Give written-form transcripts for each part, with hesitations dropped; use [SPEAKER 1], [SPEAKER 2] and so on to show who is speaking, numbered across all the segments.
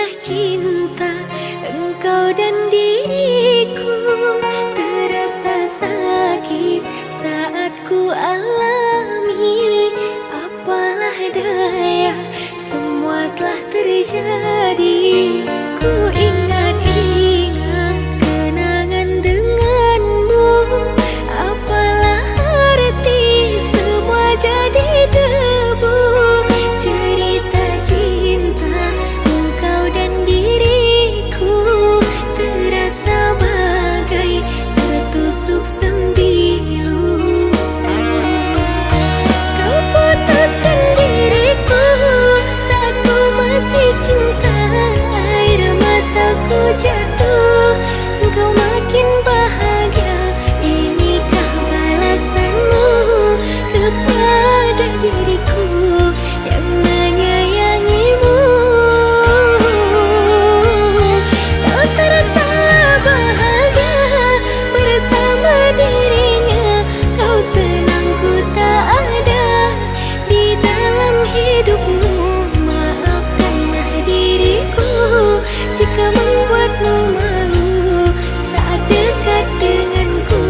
[SPEAKER 1] kisah cinta engkau dan diriku. Terasa sakit saat ku alami, apalah daya, semua telah terjadi. Ku ingat-ingat kenangan denganmu, apalah arti semua jadi debu. Cerita cinta engkau dan diriku terasa bagai tertusuk sembilu. Kau putuskan diriku saat ku masih cinta, air mataku jatuh, engkau makin bahagia. Inikah balasanmu kepada diriku yang menyayangimu? Kau tertawa bahagia bersama dirinya, kau senang ku tak ada di dalam hidupmu. Maafkanlah diriku jika membuatmu malu saat dekat denganku.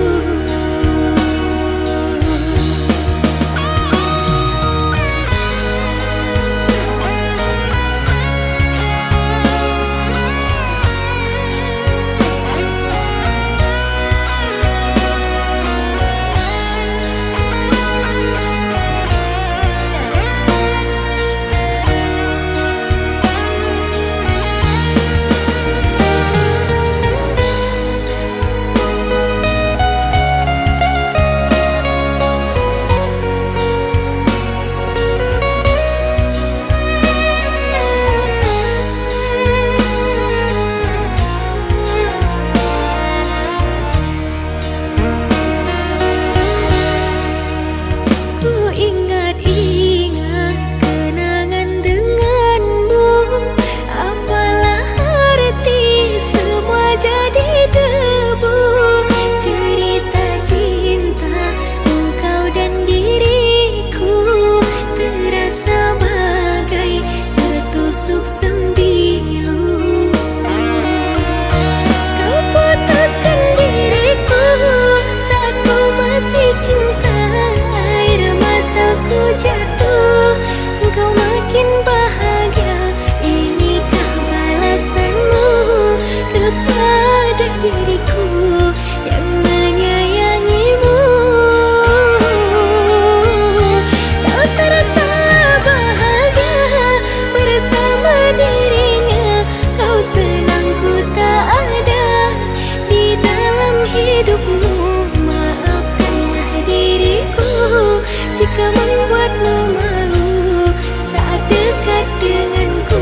[SPEAKER 1] Ku ingat-ingat kenangan denganmu, apalah arti semua jadi debu. Cerita cinta engkau dan diriku terasa bagai tertusuk sembilu. Kau putuskan diriku saat ku masih cinta, air mataku jatuh, engkau makin bahagia. Inikah balasanmu kepada diriku yang menyayangimu? Kau tertawa bahagia bersama dirinya, kau senang ku tak ada di dalam hidupmu. Maafkanlah diriku jika membuatmu malu saat dekat denganku.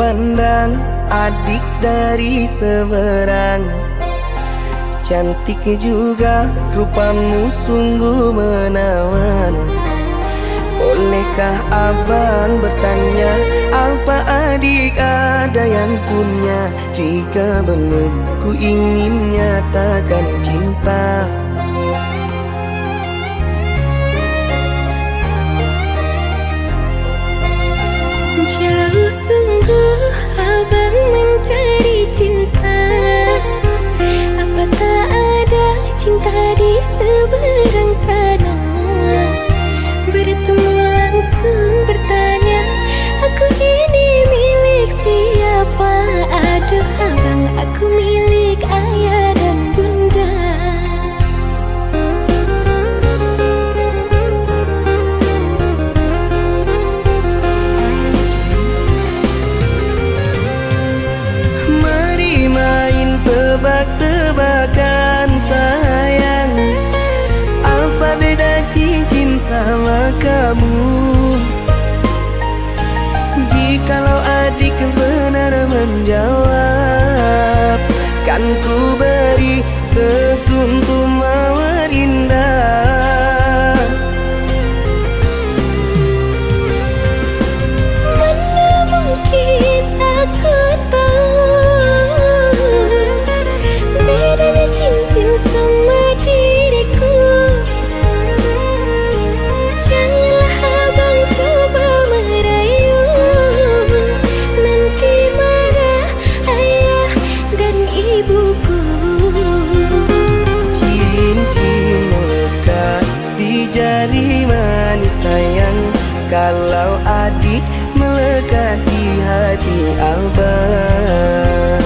[SPEAKER 2] Pandang adik dari seberang, cantik juga rupamu sungguh menawan. Bolehkah abang bertanya, apa adik ada yang punya? Jika belum, ku ingin nyatakan cinta.
[SPEAKER 1] cinta di seberang sana. Bertemu langsung bertanya, aku ini milik siapa? Aduh abang, aku milik ayah dan bunda.
[SPEAKER 2] Mari main tebak-tebakan sayang, apa beda cincin sama kamu? Jikalau adik benar menjawab, kan ku beri sekuntum mawar indah.
[SPEAKER 1] Mana mungkin aku tahu bedanya cincin sama diriku. Janganlah abang coba merayu, nanti marah ayah dan ibuku.
[SPEAKER 2] Cincin melekat di jari manis sayang, kalau adik melekat di hati abang.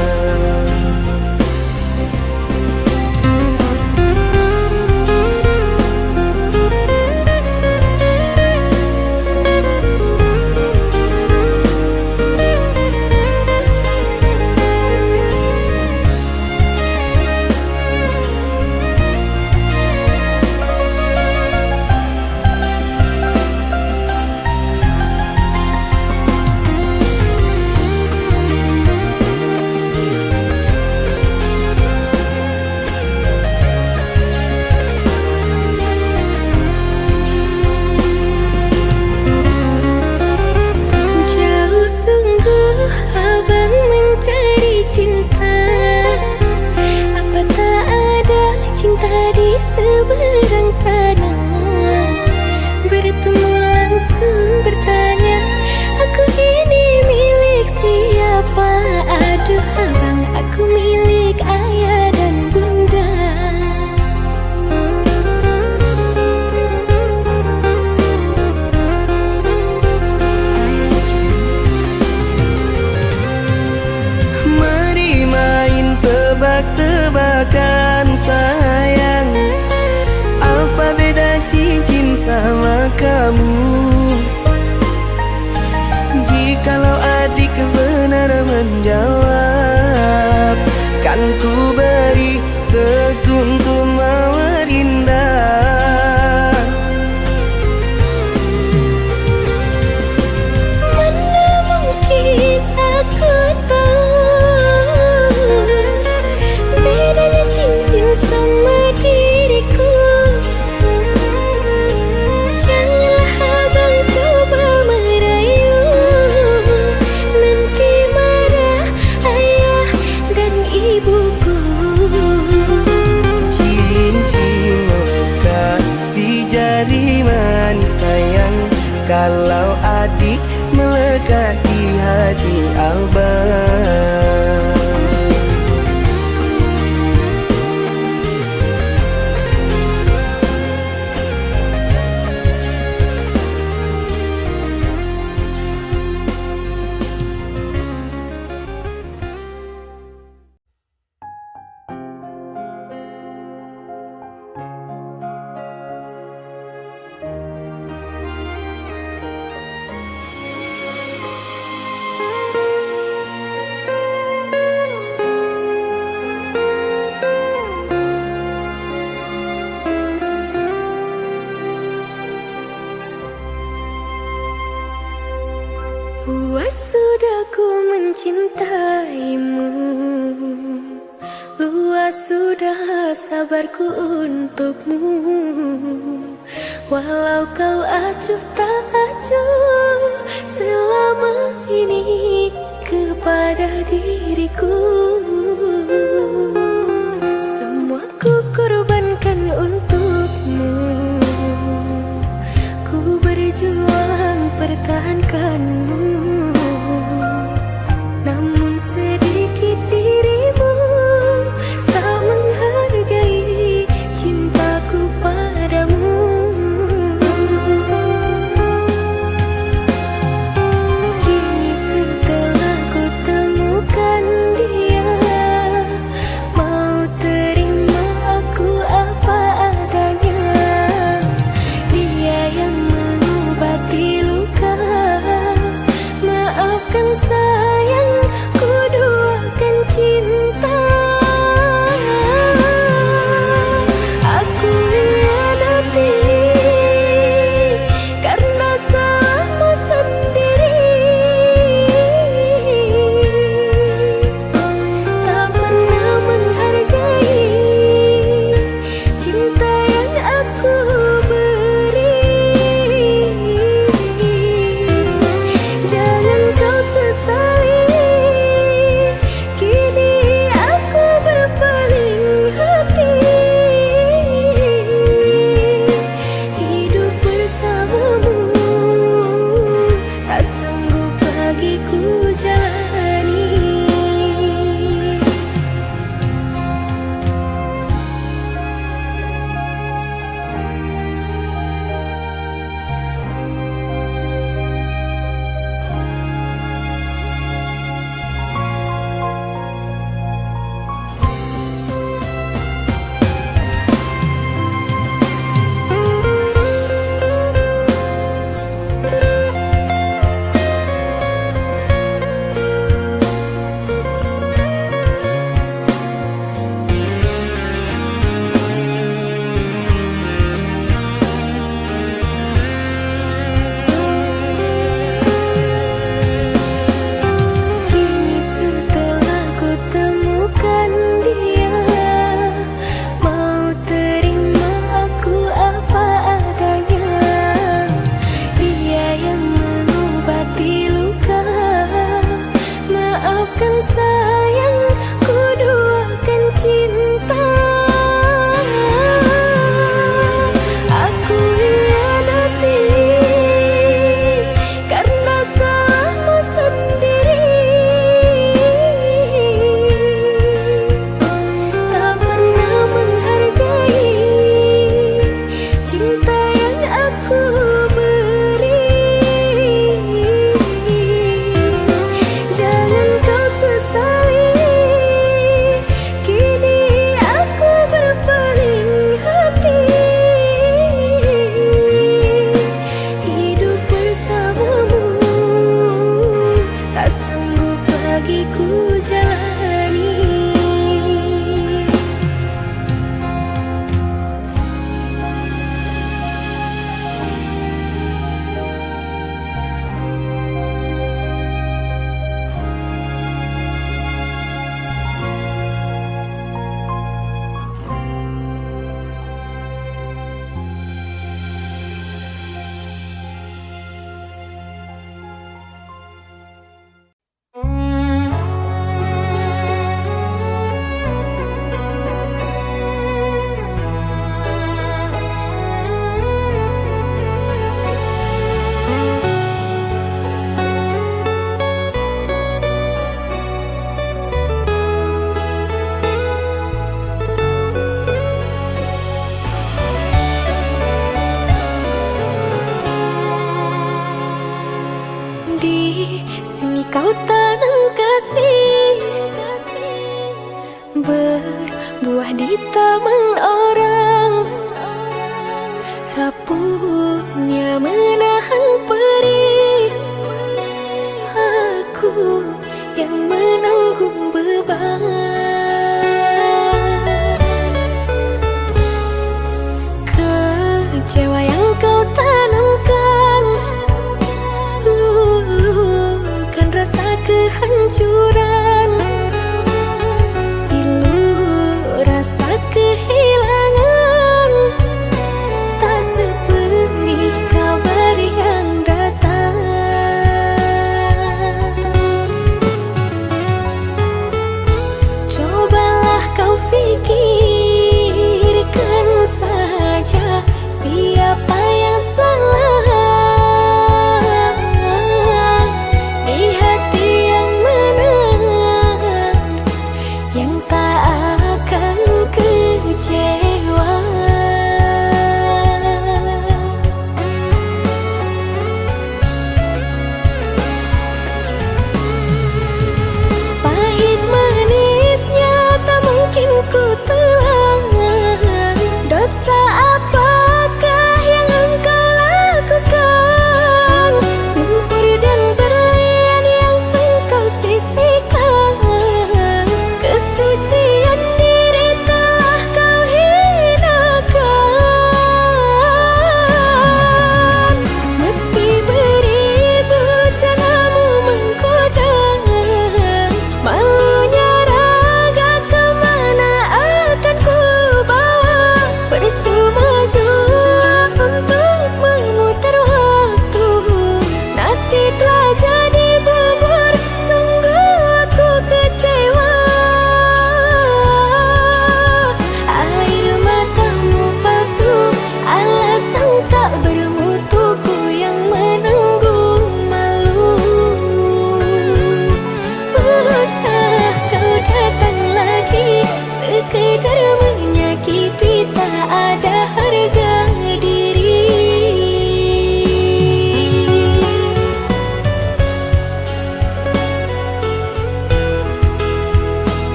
[SPEAKER 1] Jauh sungguh abang mencari cinta, apa tak ada cinta di seberang sana? Bertemu langsung bertanya, aku ini milik siapa? Aduh abang, aku milik ayah dan bunda.
[SPEAKER 2] Mari main tebak-tebakan sayang, apa beda cincin sama kamu? Jikalau adik benar menjawab, kan ku beri sekuntum mawar indah.
[SPEAKER 1] Mana mungkin aku tahu bedanya cincin sama diriku. Janganlah abang coba merayu, nanti marah ayah dan ibuku.
[SPEAKER 2] Cincin melekat di jari manis sayang, kalau adik melekat di hati abang.
[SPEAKER 1] Puas sudah ku mencintaimu, luas sudah sabarku untukmu. Walau kau acuh tak acuh selama ini kepada diriku, semua ku korbankan untukmu. Ku berjuang pertahankanmu, namun sedikit dirimu tak menghargai cinta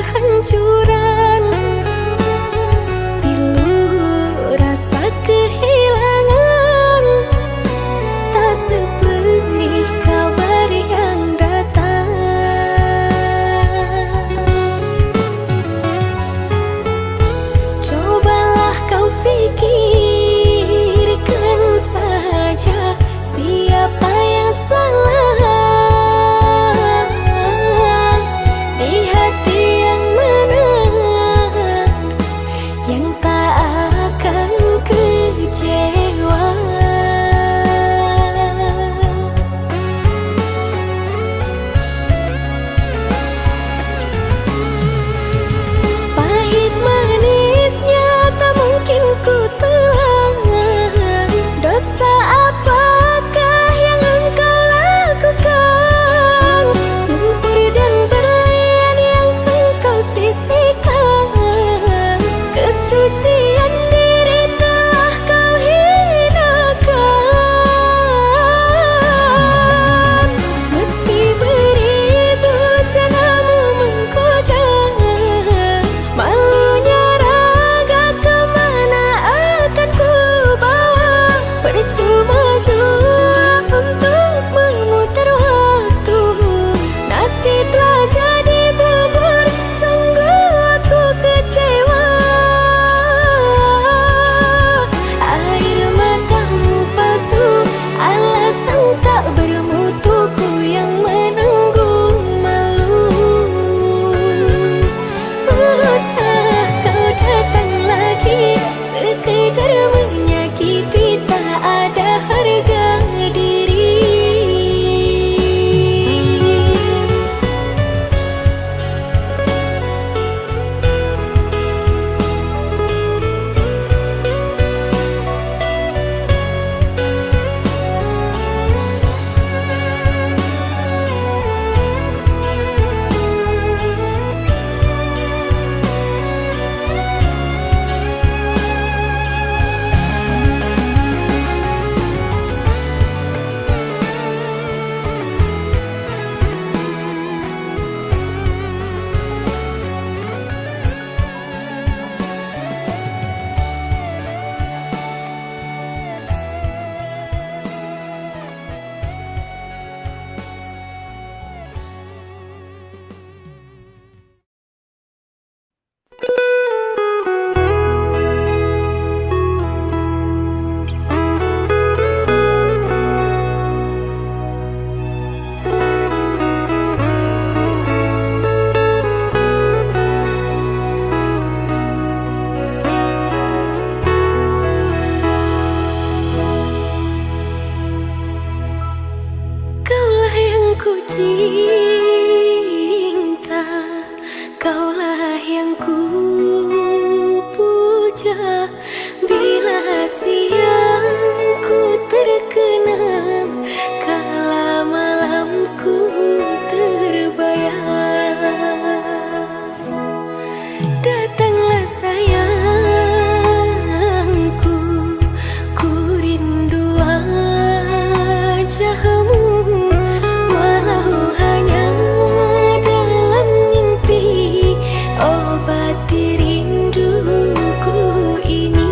[SPEAKER 1] kehancuran. Pilu rasa kehilangan, tak seperti kabar yang datang. Cobalah kau pikirkan saja siapa yang salah, di hati yang mana yang tak akan kecewa. Pahit manisnya tak mungkin ku telan. Dosa apakah yang engkau lakukan? Lumpur dan berlian yang engkau sisihkan, kesucian diri telah kau hinakan. Meski beribu janamu menggoda, malunya raga kemana akan ku bawa? Percuma jua untuk memutar waktu, nasi telah jadi bubur, sungguh aku kecewa. Air matamu palsu, alasan tak bermutuku yang menanggung malu. Usah kau datang lagi, sekedar menyakiti, tak ada harga diri. Kaulah yang ku cinta, kaulah yang ku puja. Bila siang ku terkenang, kala malamku terbayang. Datanglah sayangku, ku rindu wajahmu, walau hanya dalam mimpi. Obati rinduku ini.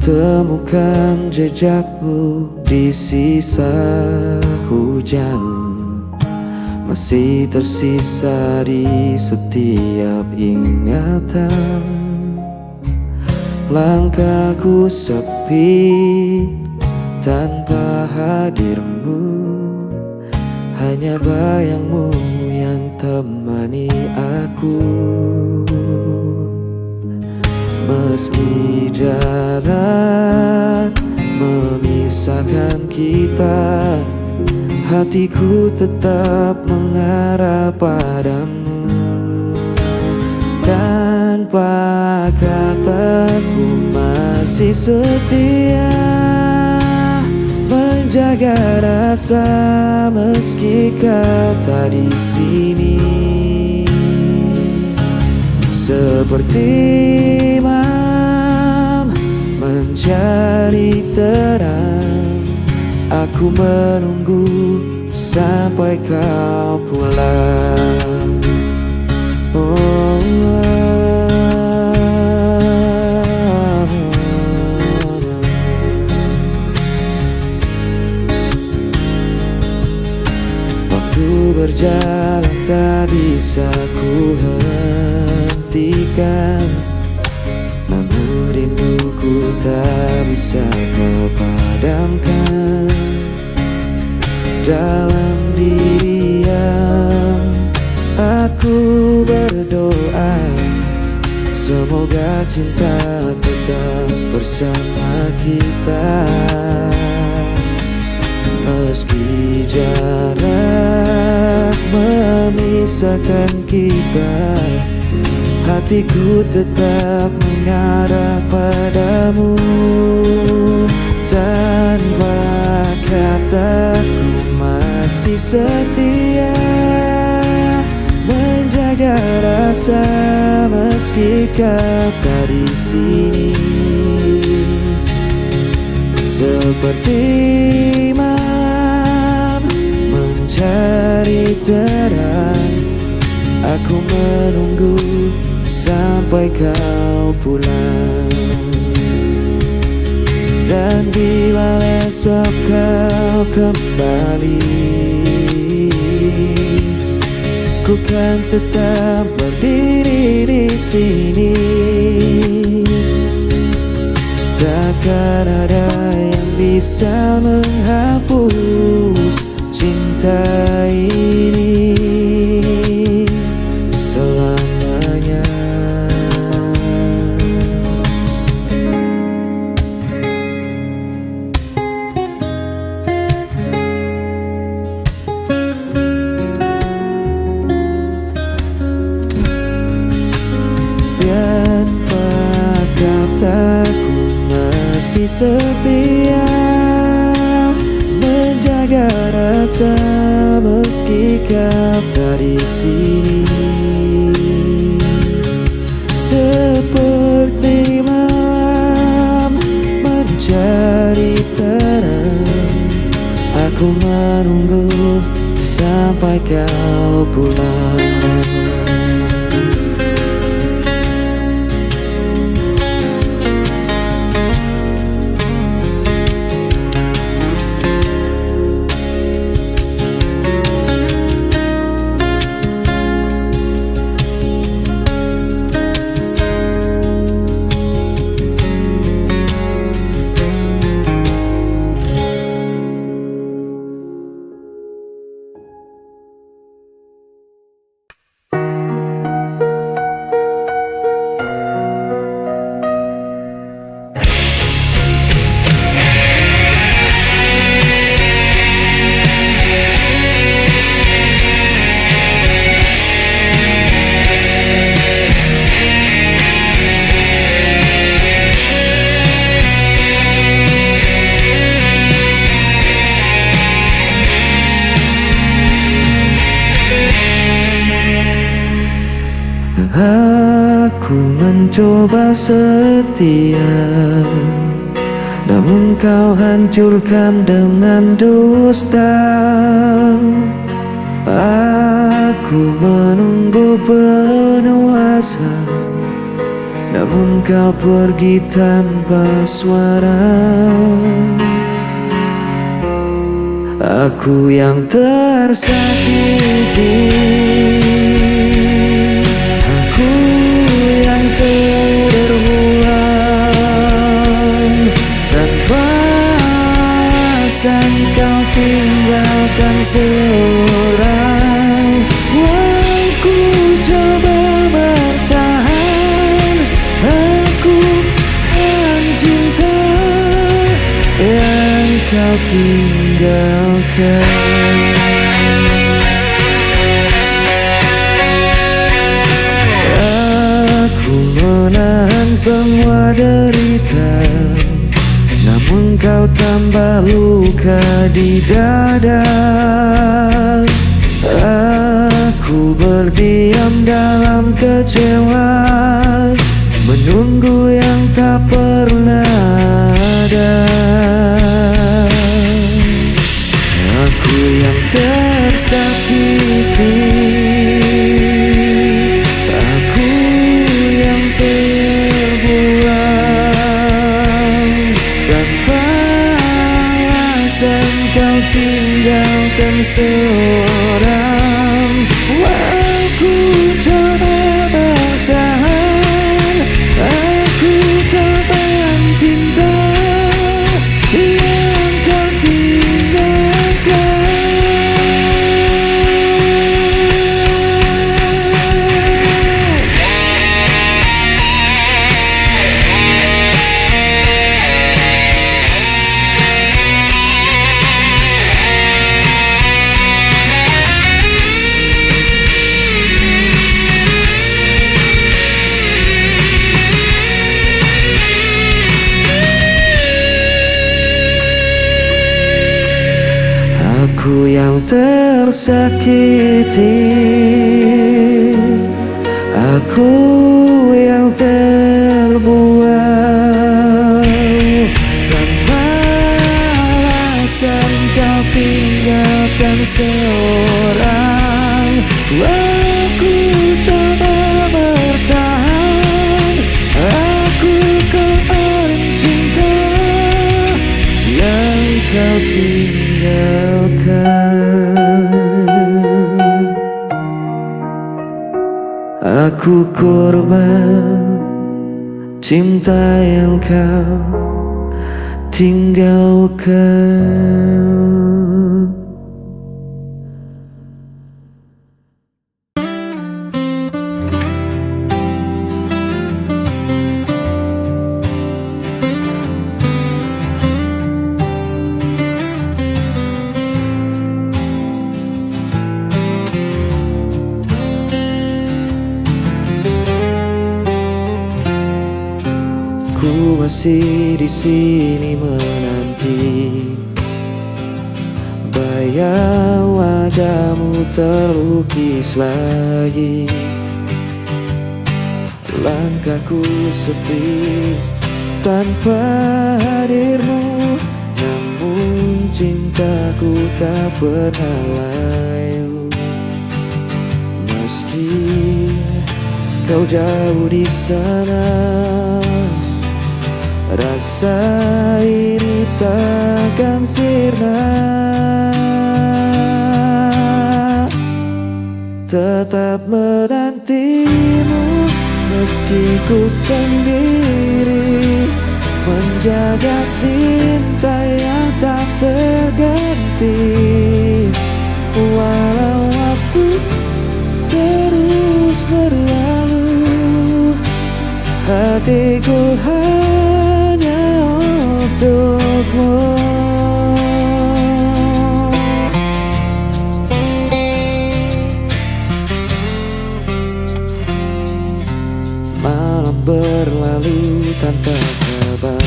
[SPEAKER 3] temukan jejakmu di sisa hujan, masih tersisa di setiap ingatan. Langkahku sepi tanpa hadirmu, hanya bayangmu yang temani aku. Meski jarak memisahkan kita, hatiku tetap mengarah padamu. Tanpa kataku masih setia menjaga rasa meski kau tak di sini. Seperti imam mencari terang, aku menunggu sampai kau pulang. Waktu berjalan tak bisa ku hentikan, namun rinduku tak bisa kau padamkan. Dalam diam aku berdoa, semoga cinta tetap bersama kita. Meski jarak memisahkan kita, hatiku tetap mengarah padamu. Tanpa kataku masih setia menjaga rasa meski kau tak di sini. Seperti imam mencari terang, aku menunggu sampai kau pulang. Dan bila esok kau kembali, ku kan tetap berdiri di sini. Takkan ada yang bisa menghapus cinta ini selamanya. Tanpa kataku masih setia menjaga rasa meski kau tak di sini. Seperti malam mencari terang, aku menunggu sampai kau pulang. Aku mencoba setia, namun kau hancurkan dengan dusta. Aku menunggu penuh asa, namun kau pergi tanpa suara. Aku yang tersakiti, aku yang terbuang. Tanpa alasan kau tinggalkan seorang. Aku coba bertahan, aku mencinta yang kau tinggalkan. Aku menahan semua derita, namun kau tambah luka di dada. Aku berdiam dalam kecewa, menunggu yang tak pernah ada. Aku yang tersakiti, aku yang terbuang. Tanpa alasan kau tinggalkan seorang. Aku coba bertahan, aku korban cinta yang kau tinggalkan. Aku yang tersakiti, aku yang terbuang. Tanpa alasan kau tinggalkan seorang. Aku coba bertahan, aku korban cinta yang kau tinggalkan. Aku korban cinta yang kau tinggalkan. Ku masih di sini menanti, bayang wajahmu terlukis lagi. Langkahku sepi tanpa hadirmu, namun cintaku tak pernah layu. Meski kau jauh di sana, rasa ini takkan sirna. Tetap menantimu meski ku sendiri, menjaga cinta yang tak terganti. Walau waktu terus berlalu, hatiku hanya untukmu. Malam berlalu tanpa kabar,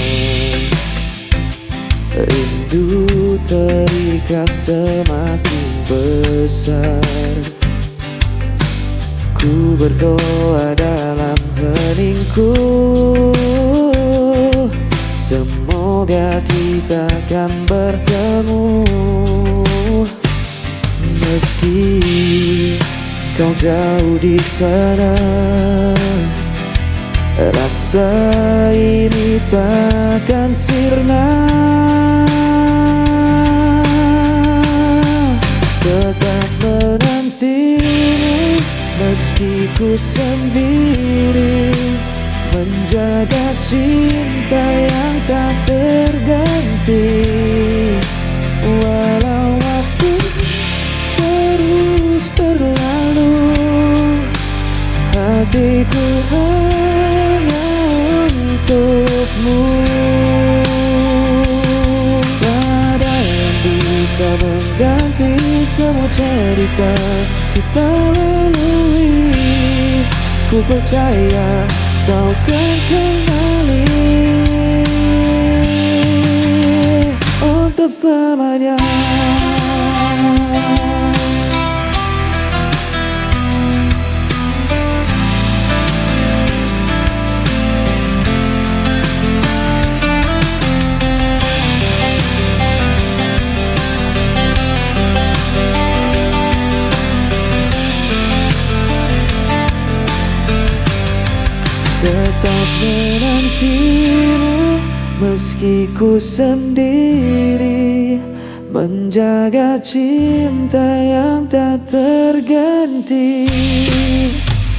[SPEAKER 3] rindu terikat semakin besar. Ku berdoa dalam heningku, semoga kita akan bertemu. Meski kau jauh di sana, Rasa ini takkan sirna, tetap menantimu meski ku sendiri, menjaga cinta yang tak terganti. Walau waktu terus berlalu, hatiku hanya untukmu. Tak ada yang bisa mengganti semua cerita kita lalui. Ku percaya kau kan kembali untuk selamanya. Tetap menantimu meski ku sendiri, menjaga cinta yang tak terganti.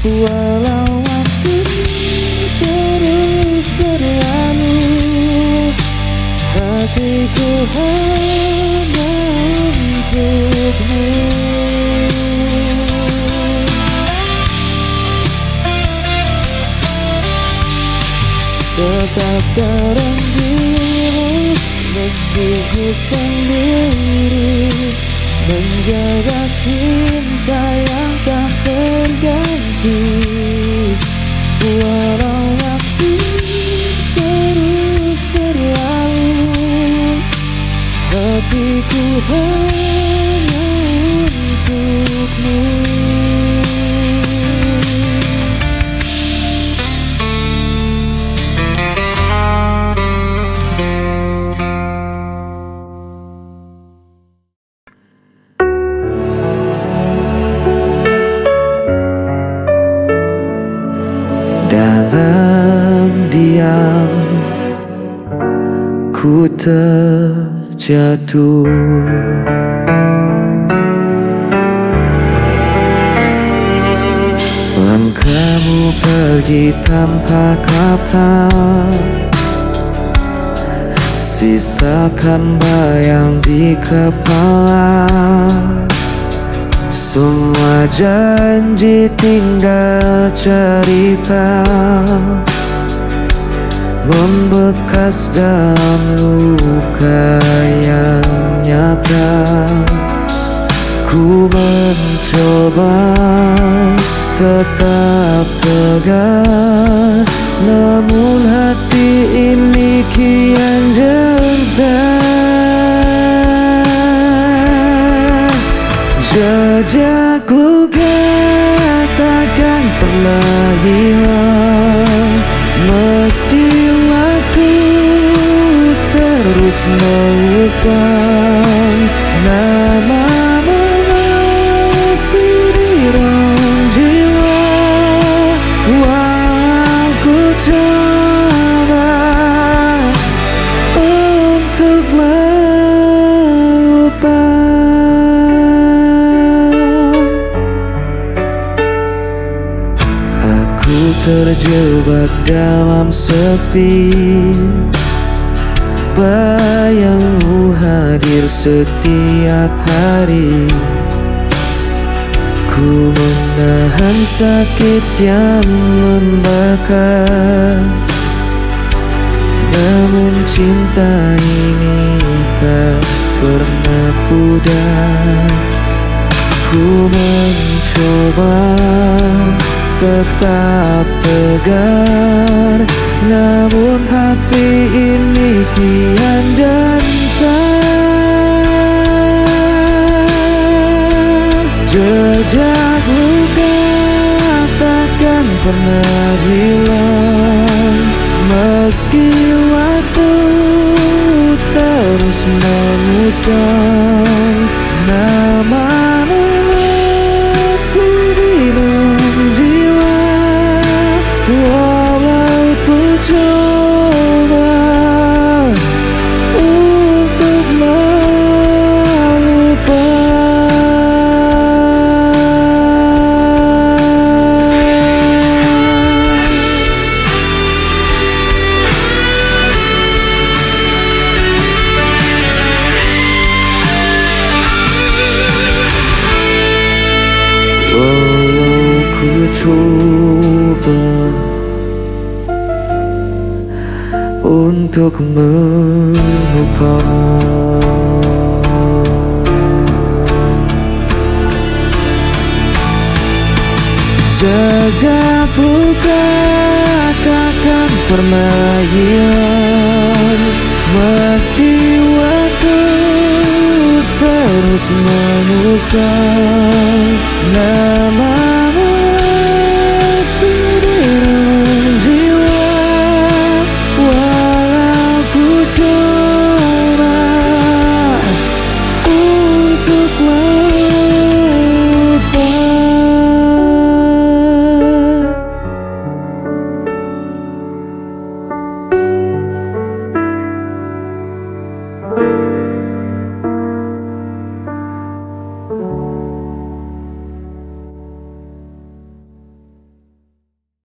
[SPEAKER 3] Walau waktu terus berlalu, hatiku hanya untukmu. Tetap terenggiru meski ku sendiri, menjaga cinta yang tak terganti. Walau waktu terus berlalu, hatiku hanya untukmu. Dalam diam ku terjatuh, langkahmu pergi tanpa kata, sisakan bayang di kepala. Semua janji tinggal cerita, membekas dalam luka yang nyata. Ku mencoba tetap tegar, namun hati ini kian jengkel. Jejak luka takkan pernah hilang, meski waktu terus mengusang. Namamu masih di dalam jiwa, walau ku coba untuk melupakan. Terjebak dalam sepi, bayangmu hadir setiap hari. Ku menahan sakit yang membakar, namun cinta ini tak pernah pudar. Ku mencoba tetap tegar, namun hati ini kian gentar. Jejak luka takkan pernah hilang, meski waktu terus mengusang. Namamu aku di dalam jiwa, walau coba untuk melupa. Walau ku coba untuk melupa, sejatuh katakan permainan, mesti waktu terus mengusang nama